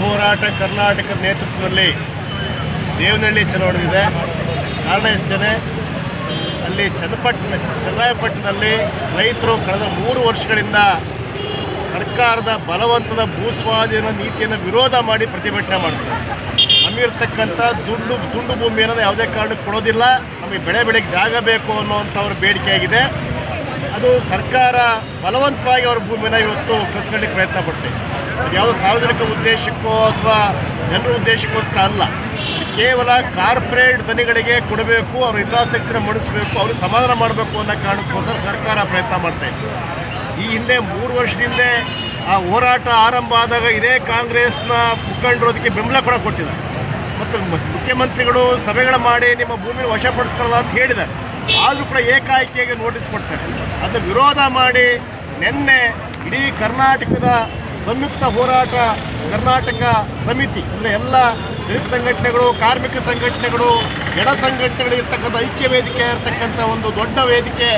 ಹೋರಾಟ ಕರ್ನಾಟಕದ ನೇತೃತ್ವದಲ್ಲಿ ದೇವನಹಳ್ಳಿ ಚಳವಳಿದಿದೆ. ಕಾರಣ ಇಷ್ಟೇ, ಅಲ್ಲಿ ಚನ್ನರಾಯಪಟ್ಟಣದಲ್ಲಿ ರೈತರು ಕಳೆದ 3 ವರ್ಷಗಳಿಂದ ಸರ್ಕಾರದ ಬಲವಂತದ ಭೂಸ್ವಾಧೀನ ನೀತಿಯನ್ನು ವಿರೋಧ ಮಾಡಿ ಪ್ರತಿಭಟನೆ ಮಾಡ್ತಾರೆ. ನಮಗಿರ್ತಕ್ಕಂಥ ತುಂಡು ಭೂಮಿಯನ್ನು ಯಾವುದೇ ಕಾರಣಕ್ಕೆ ಕೊಡೋದಿಲ್ಲ, ನಮಗೆ ಬೆಳೆಗೆ ಜಾಗ ಬೇಕು ಅನ್ನೋವಂಥವ್ರ ಬೇಡಿಕೆ ಆಗಿದೆ. ಅದು ಸರ್ಕಾರ ಬಲವಂತವಾಗಿ ಅವ್ರ ಭೂಮಿನ ಇವತ್ತು ಕಸ್ಕೊಳ್ಳಿಕ್ಕೆ ಪ್ರಯತ್ನ ಪಡ್ತೇವೆ. ಅದು ಯಾವುದೋ ಸಾರ್ವಜನಿಕ ಉದ್ದೇಶಕ್ಕೋ ಅಥವಾ ಜನರ ಉದ್ದೇಶಕ್ಕೋಸ್ಕರ ಅಲ್ಲ, ಕೇವಲ ಕಾರ್ಪೊರೇಟ್ ಧನಿಗಳಿಗೆ ಕೊಡಬೇಕು, ಅವ್ರ ಹಿತಾಸಕ್ತಿನ ಮಾಡಿಸಬೇಕು, ಅವ್ರಿಗೆ ಸಮಾಧಾನ ಮಾಡಬೇಕು ಅನ್ನೋ ಕಾರಣಕ್ಕೋಸ್ಕರ ಸರ್ಕಾರ ಪ್ರಯತ್ನ ಮಾಡ್ತಾಯಿದೆ. ಈ ಹಿಂದೆ 3 ವರ್ಷದಿಂದ ಆ ಹೋರಾಟ ಆರಂಭ ಆದಾಗ ಇದೇ ಕಾಂಗ್ರೆಸ್ನ ಮುಖಂಡರು ಅದಕ್ಕೆ ಬೆಂಬಲ ಕೂಡ ಕೊಟ್ಟಿದ್ದಾರೆ ಮತ್ತು ಮುಖ್ಯಮಂತ್ರಿಗಳು ಸಭೆಗಳು ಮಾಡಿ ನಿಮ್ಮ ಭೂಮಿನ ವಶಪಡಿಸ್ಕೊಳ್ಳಲ್ಲ ಅಂತ ಹೇಳಿದ್ದಾರೆ. ಆದರೂ ಕೂಡ ಏಕಾಏಕಿಯಾಗಿ ನೋಟಿಸ್ ಕೊಡ್ತಾರೆ. ಅದನ್ನು ವಿರೋಧ ಮಾಡಿ ನಿನ್ನೆ ಇಡೀ ಕರ್ನಾಟಕದ ಸಂಯುಕ್ತ ಹೋರಾಟ ಕರ್ನಾಟಕ ಸಮಿತಿ ಅಂದರೆ ಎಲ್ಲ ದಲಿತ ಸಂಘಟನೆಗಳು, ಕಾರ್ಮಿಕ ಸಂಘಟನೆಗಳು, ಎಡ ಸಂಘಟನೆಗಳು ಇರ್ತಕ್ಕಂಥ ಐಕ್ಯ ವೇದಿಕೆ ಇರ್ತಕ್ಕಂಥ ಒಂದು ದೊಡ್ಡ ವೇದಿಕೆ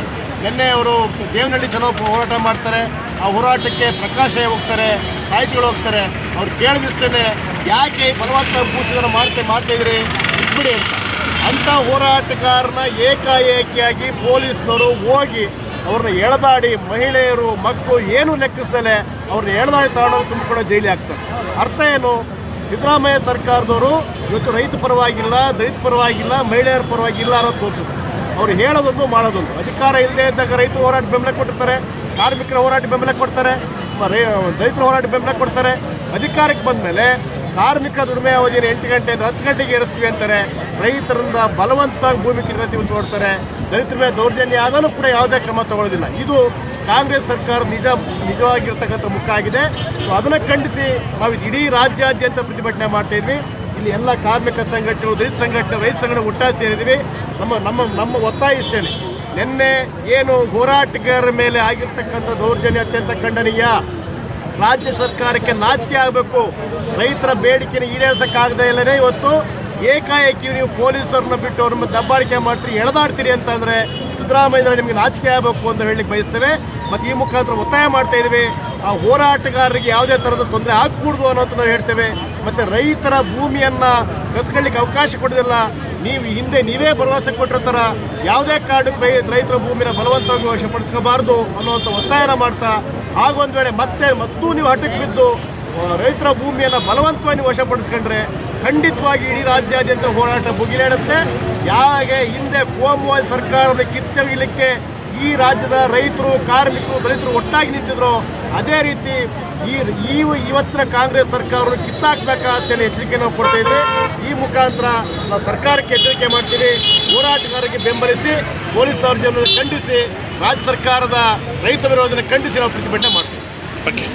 ನಿನ್ನೆ ಅವರು ದೇವನಹಳ್ಳಿ ಚಲೋ ಹೋರಾಟ ಮಾಡ್ತಾರೆ. ಆ ಹೋರಾಟಕ್ಕೆ ಪ್ರಕಾಶ ಹೋಗ್ತಾರೆ, ಸಾಹಿತಿಗಳು ಹೋಗ್ತಾರೆ. ಅವ್ರು ಕೇಳಿದಿಷ್ಟೇ ಯಾಕೆ ಬಲವಂತ ಭೂಸಿದನ್ನು ಮಾಡ್ತಾಯಿದ್ರಿ ಬಿಡಿ ಅಂತ. ಅಂಥ ಹೋರಾಟಗಾರನ ಏಕಾಏಕಿಯಾಗಿ ಪೊಲೀಸ್ನವರು ಹೋಗಿ ಅವ್ರನ್ನ ಎಳೆದಾಡಿ ಮಹಿಳೆಯರು ಮಕ್ಕಳು ಏನೂ ಲೆಕ್ಕಿಸ್ದಲೆ ಅವ್ರನ್ನ ಎಳೆದಾಡಿ ತಗೊಂಡೋಗಿ ತುಂಬಿಕೊಂಡು ಜೈಲಿಗೆ ಹಾಕ್ತಾರೆ. ಅರ್ಥ ಏನು? ಸಿದ್ದರಾಮಯ್ಯ ಸರ್ಕಾರದವರು ಇವತ್ತು ರೈತ ಪರವಾಗಿಲ್ಲ, ದಲಿತ ಪರವಾಗಿಲ್ಲ, ಮಹಿಳೆಯರ ಪರವಾಗಿಲ್ಲ ಅನ್ನೋದು ತೋರಿಸಿದ್ರು. ಅವ್ರು ಹೇಳೋದೊಂದು ಮಾಡೋದೊಂದು. ಅಧಿಕಾರ ಇಲ್ಲದೆ ಇದ್ದಾಗ ರೈತ ಹೋರಾಟ ಬೆಂಬಲ ಕೊಟ್ಟಿರ್ತಾರೆ, ಕಾರ್ಮಿಕರ ಹೋರಾಟ ಬೆಂಬಲ ಕೊಡ್ತಾರೆ, ದಲಿತರ ಹೋರಾಟ ಬೆಂಬಲ ಕೊಡ್ತಾರೆ. ಅಧಿಕಾರಕ್ಕೆ ಬಂದ ಮೇಲೆ ಕಾರ್ಮಿಕ ದುಡಿಮೆ ಅವಧಿನ 8 ಗಂಟೆಯಿಂದ 10 ಗಂಟೆಗೆ ಏರಿಸ್ತೀವಿ ಅಂತಾರೆ. ರೈತರಿಂದ ಬಲವಂತವಾಗಿ ಭೂಮಿ ಕಿರಾತಿ ನೋಡ್ತಾರೆ. ದಲಿತರ ಮೇಲೆ ದೌರ್ಜನ್ಯ ಆದರೂ ಕೂಡ ಯಾವುದೇ ಕ್ರಮ ತಗೊಳ್ಳೋದಿಲ್ಲ. ಇದು ಕಾಂಗ್ರೆಸ್ ಸರ್ಕಾರ ನಿಜವಾಗಿರ್ತಕ್ಕಂಥ ಮುಖ ಆಗಿದೆ. ಸೊ ಅದನ್ನು ಖಂಡಿಸಿ ನಾವು ಇಡೀ ರಾಜ್ಯಾದ್ಯಂತ ಪ್ರತಿಭಟನೆ ಮಾಡ್ತಾಯಿದ್ವಿ. ಇಲ್ಲಿ ಎಲ್ಲ ಕಾರ್ಮಿಕ ಸಂಘಟನೆಗಳು, ದಲಿತ ಸಂಘಟನೆ, ರೈತ ಸಂಘಟನೆ ಒಟ್ಟಾಗಿ ಸೇರಿದ್ವಿ. ನಮ್ಮ ಒತ್ತಾಯ ಇಷ್ಟೇ, ನಿನ್ನೆ ಏನು ಹೋರಾಟಗಾರರ ಮೇಲೆ ಆಗಿರ್ತಕ್ಕಂಥ ದೌರ್ಜನ್ಯ ಅತ್ಯಂತ ಖಂಡನೀಯ. ರಾಜ್ಯ ಸರ್ಕಾರಕ್ಕೆ ನಾಚಿಕೆ ಆಗಬೇಕು. ರೈತರ ಬೇಡಿಕೆನ ಈಡೇರಿಸೋಕ್ಕಾಗದೇ ಇಲ್ಲದೆ ಇವತ್ತು ಏಕಾಏಕಿ ನೀವು ಪೊಲೀಸರನ್ನ ಬಿಟ್ಟು ಅವ್ರ ಮೇಲೆ ದಬ್ಬಾಳಿಕೆ ಮಾಡ್ತೀರಿ, ಎಳೆದಾಡ್ತೀರಿ ಅಂತಂದರೆ ಸಿದ್ದರಾಮಯ್ಯ ನಿಮಗೆ ನಾಚಿಕೆ ಆಗಬೇಕು ಅಂತ ಹೇಳಲಿಕ್ಕೆ ಬಯಸ್ತೇವೆ. ಮತ್ತು ಈ ಮುಖಾಂತರ ಒತ್ತಾಯ ಮಾಡ್ತಾಯಿದ್ವಿ, ಆ ಹೋರಾಟಗಾರರಿಗೆ ಯಾವುದೇ ಥರದ ತೊಂದರೆ ಆಗಕೂಡ್ದು ಅನ್ನೋದು ನಾವು ಹೇಳ್ತೇವೆ. ಮತ್ತು ರೈತರ ಭೂಮಿಯನ್ನು ಕಸ್ಕೊಳ್ಳಿಕ್ಕೆ ಅವಕಾಶ ಕೊಡೋದಿಲ್ಲ. ನೀವು ಹಿಂದೆ ನೀವೇ ಭರವಸೆ ಕೊಟ್ಟಿರೋ ಥರ ಯಾವುದೇ ಕಾರಣಕ್ಕೆ ರೈತರ ಭೂಮಿನ ಬಲವಂತವಾಗಿ ವಶಪಡಿಸ್ಕೋಬಾರ್ದು ಅನ್ನೋವಂಥ ಒತ್ತಾಯನ ಮಾಡ್ತಾ, ಆಗೊಂದು ವೇಳೆ ಮತ್ತೂ ನೀವು ಹಠಕ್ಕೆ ಬಿದ್ದು ರೈತರ ಭೂಮಿಯನ್ನು ಬಲವಂತವಾಗಿ ವಶಪಡಿಸ್ಕೊಂಡ್ರೆ ಖಂಡಿತವಾಗಿ ಇಡೀ ರಾಜ್ಯಾದ್ಯಂತ ಹೋರಾಟ ಭುಗಿಲೇಳುತ್ತೆ. ಯಾವಾಗೆ ಹಿಂದೆ ಕೋಮುವಾದಿ ಸರ್ಕಾರವನ್ನು ಕಿತ್ತೊಗೆಯಲಿಕ್ಕೆ ಈ ರಾಜ್ಯದ ರೈತರು, ಕಾರ್ಮಿಕರು, ದಲಿತರು ಒಟ್ಟಾಗಿ ನಿಂತಿದ್ರು, ಅದೇ ರೀತಿ ಇವತ್ತಿನ ಕಾಂಗ್ರೆಸ್ ಸರ್ಕಾರವನ್ನು ಕಿತ್ತಾಕಬೇಕಾಗ್ತೇನೆ ಎಚ್ಚರಿಕೆ ನಾವು ಕೊಡ್ತಾ ಇದ್ವಿ. ಈ ಮುಖಾಂತರ ನಾವು ಸರ್ಕಾರಕ್ಕೆ ಎಚ್ಚರಿಕೆ ಮಾಡ್ತೀವಿ. ಹೋರಾಟಗಾರರಿಗೆ ಬೆಂಬಲಿಸಿ, ಪೊಲೀಸ್ ದೌರ್ಜನ್ಯವನ್ನು ಖಂಡಿಸಿ, ರಾಜ್ಯ ಸರ್ಕಾರದ ರೈತ ವಿರೋಧನ ಖಂಡಿಸಿ ನಾವು ಪ್ರತಿಭಟನೆ ಮಾಡ್ತೀವಿ.